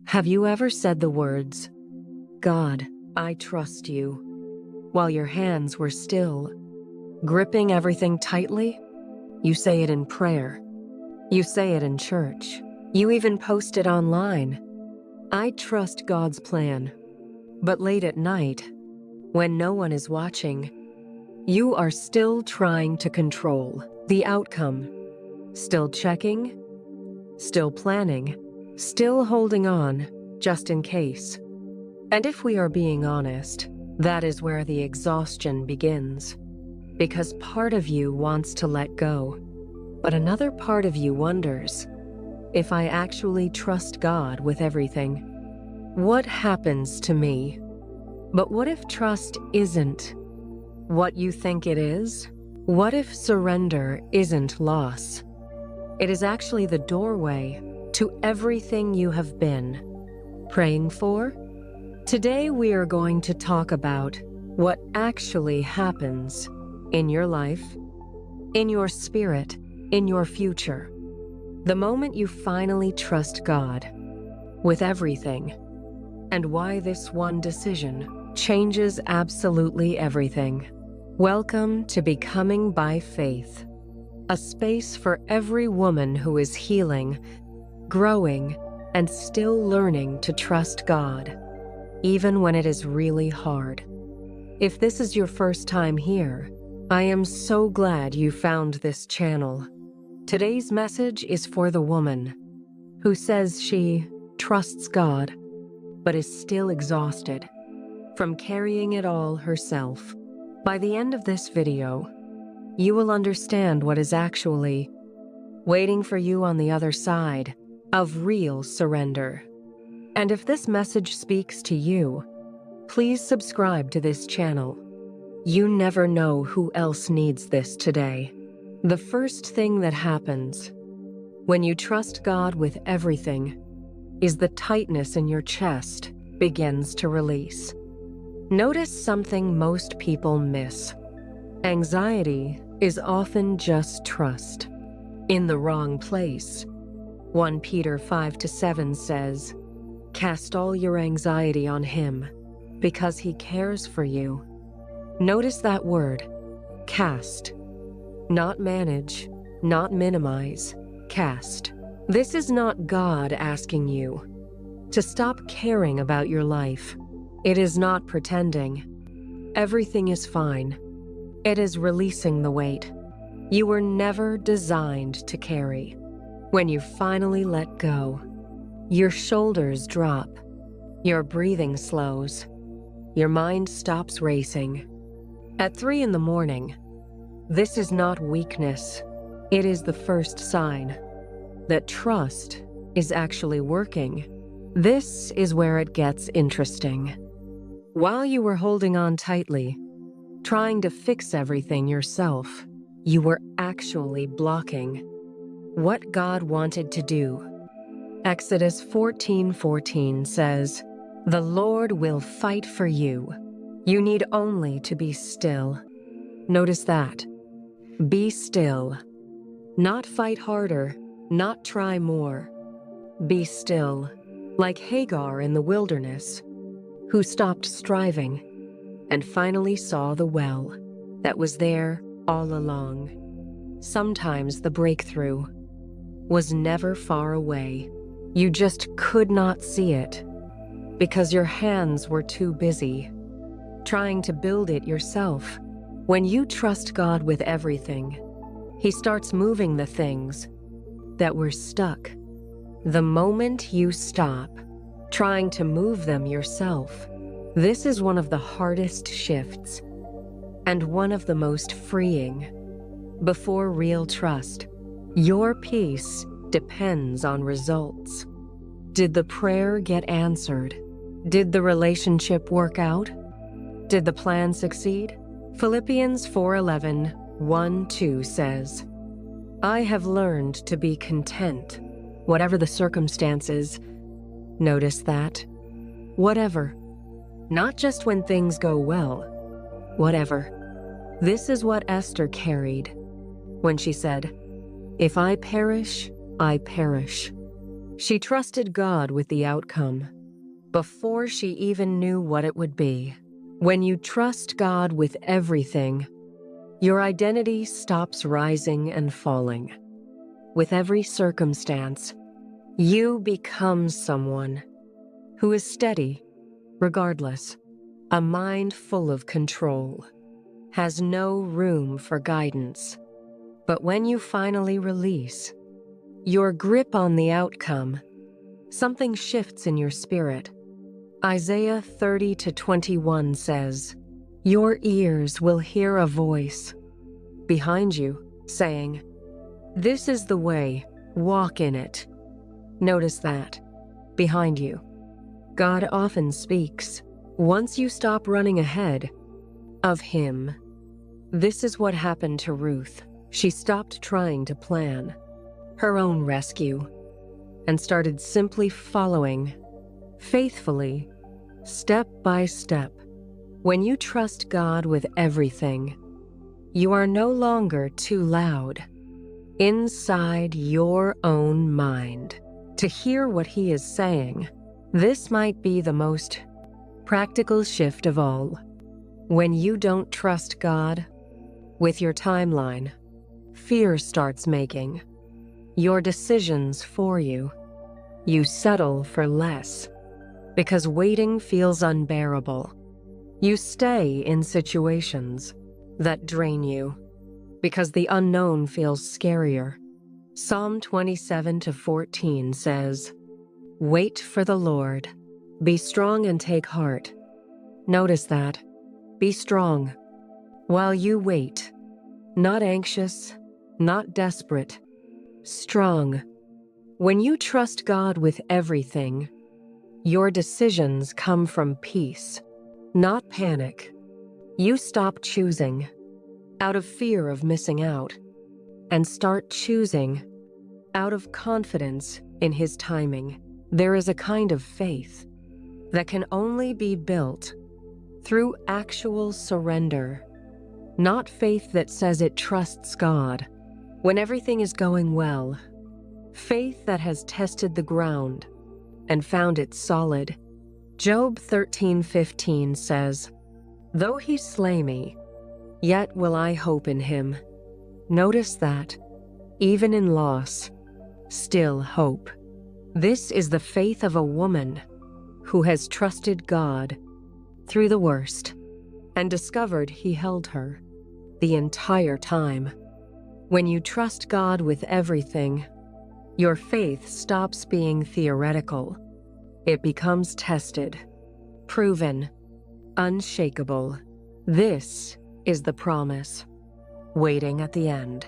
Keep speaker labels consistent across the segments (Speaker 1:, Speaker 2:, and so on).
Speaker 1: Have you ever said the words, "God, I trust you," while your hands were still, gripping everything tightly? You say it in prayer. You say it in church. You even post it online. I trust God's plan. But late at night, when no one is watching, you are still trying to control the outcome. Still checking, still planning, still holding on, just in case. And if we are being honest, that is where the exhaustion begins. Because part of you wants to let go, but another part of you wonders, if I actually trust God with everything, what happens to me? But what if trust isn't what you think it is? What if surrender isn't loss? It is actually the doorway to everything you have been praying for. Today we are going to talk about what actually happens in your life, in your spirit, in your future. The moment you finally trust God with everything, and why this one decision changes absolutely everything. Welcome to Becoming by Faith, a space for every woman who is healing, growing, and still learning to trust God, even when it is really hard. If this is your first time here, I am so glad you found this channel. Today's message is for the woman who says she trusts God, but is still exhausted from carrying it all herself. By the end of this video, you will understand what is actually waiting for you on the other side of real surrender. And if this message speaks to you, please subscribe to this channel. You never know who else needs this today. The first thing that happens when you trust God with everything is the tightness in your chest begins to release. Notice something most people miss. Anxiety is often just trust in the wrong place. 1 Peter 5-7 says, "Cast all your anxiety on him, because he cares for you." Notice that word, cast. Not manage, not minimize, cast. This is not God asking you to stop caring about your life. It is not pretending everything is fine. It is releasing the weight you were never designed to carry. When you finally let go, your shoulders drop, your breathing slows, your mind stops racing. At 3 in the morning, this is not weakness. It is the first sign that trust is actually working. This is where it gets interesting. While you were holding on tightly, trying to fix everything yourself, you were actually blocking what God wanted to do. Exodus 14:14 says, "The Lord will fight for you. You need only to be still." Notice that. Be still. Not fight harder, not try more. Be still, like Hagar in the wilderness, who stopped striving and finally saw the well that was there all along. Sometimes the breakthrough was never far away. You just could not see it because your hands were too busy trying to build it yourself. When you trust God with everything, He starts moving the things that were stuck. The moment you stop trying to move them yourself, this is one of the hardest shifts and one of the most freeing. Before real trust, your peace depends on results. Did the prayer get answered? Did the relationship work out? Did the plan succeed? Philippians 4:11, 1-2 says, "I have learned to be content, whatever the circumstances." Notice that. Whatever. Not just when things go well. Whatever. This is what Esther carried when she said, "If I perish, I perish. She trusted God with the outcome before she even knew what it would be. When you trust God with everything, your identity stops rising and falling. With every circumstance, you become someone who is steady, regardless. A mind full of control has no room for guidance. But when you finally release your grip on the outcome, something shifts in your spirit. Isaiah 30:21 says, "Your ears will hear a voice behind you saying, 'This is the way, walk in it.'" Notice that. Behind you. God often speaks once you stop running ahead of Him. This is what happened to Ruth. She stopped trying to plan her own rescue and started simply following faithfully, step by step. When you trust God with everything, you are no longer too loud inside your own mind to hear what He is saying. This might be the most practical shift of all. When you don't trust God with your timeline, fear starts making your decisions for you. You settle for less because waiting feels unbearable. You stay in situations that drain you because the unknown feels scarier. Psalm 27:14 says, "Wait for the Lord. Be strong and take heart." Notice that. Be strong while you wait. Not anxious, not desperate. Strong. When you trust God with everything, your decisions come from peace, not panic. You stop choosing out of fear of missing out and start choosing out of confidence in His timing. There is a kind of faith that can only be built through actual surrender, not faith that says it trusts God when everything is going well. Faith that has tested the ground and found it solid. Job 13:15 says, "Though He slay me, yet will I hope in Him." Notice that, even in loss, still hope. This is the faith of a woman who has trusted God through the worst and discovered He held her the entire time. When you trust God with everything, your faith stops being theoretical. It becomes tested, proven, unshakable. This is the promise waiting at the end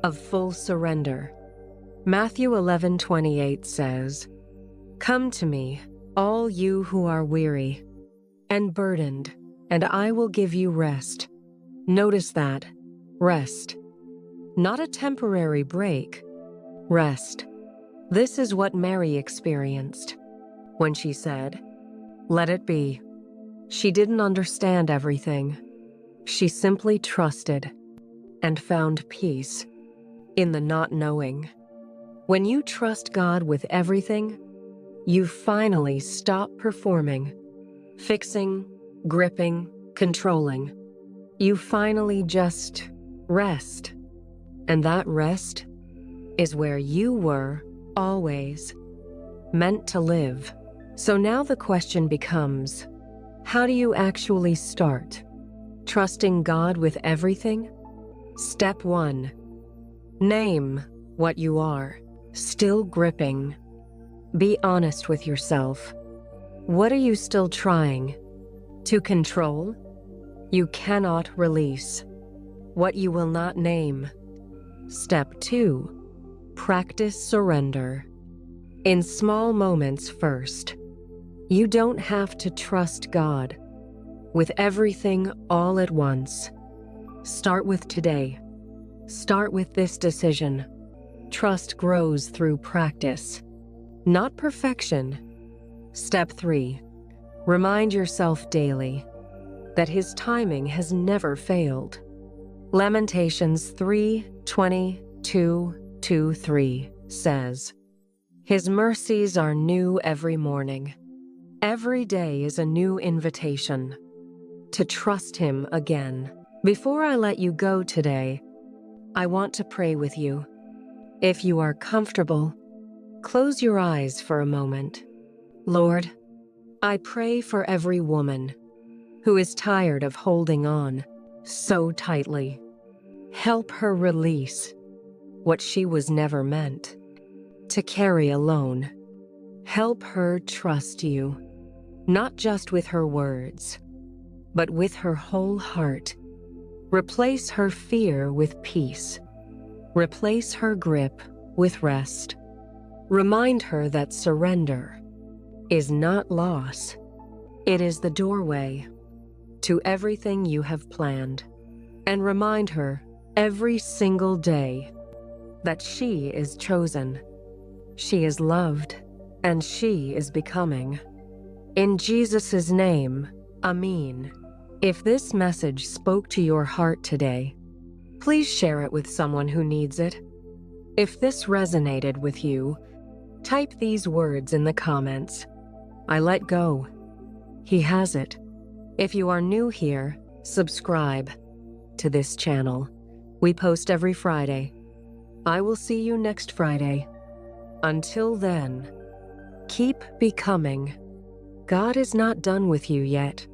Speaker 1: of full surrender. Matthew 11:28 says, "Come to me, all you who are weary and burdened, and I will give you rest." Notice that. Rest. Not a temporary break. Rest. This is what Mary experienced when she said, "Let it be." She didn't understand everything. She simply trusted and found peace in the not knowing. When you trust God with everything, you finally stop performing, fixing, gripping, controlling. You finally just rest. And that rest is where you were always meant to live. So now the question becomes, how do you actually start trusting God with everything? Step 1. Name what you are still gripping. Be honest with yourself. What are you still trying to control? You cannot release what you will not name. Step 2. Practice surrender. In small moments first. You don't have to trust God with everything all at once. Start with today. Start with this decision. Trust grows through practice, not perfection. Step 3. Remind yourself daily that His timing has never failed. Lamentations 3:22-3 says, His mercies are new every morning. Every day is a new invitation to trust Him again. Before I let you go today, I want to pray with you. If you are comfortable, close your eyes for a moment. Lord, I pray for every woman who is tired of holding on so tightly. Help her release what she was never meant to carry alone. Help her trust you, not just with her words, but with her whole heart. Replace her fear with peace. Replace her grip with rest. Remind her that surrender is not loss. It is the doorway to everything you have planned. And remind her every single day that she is chosen, she is loved, and she is becoming. In Jesus' name, Amen. If this message spoke to your heart today, please share it with someone who needs it. If this resonated with you, type these words in the comments. I let go. He has it. If you are new here, subscribe to this channel. We post every Friday. I will see you next Friday. Until then, keep becoming. God is not done with you yet.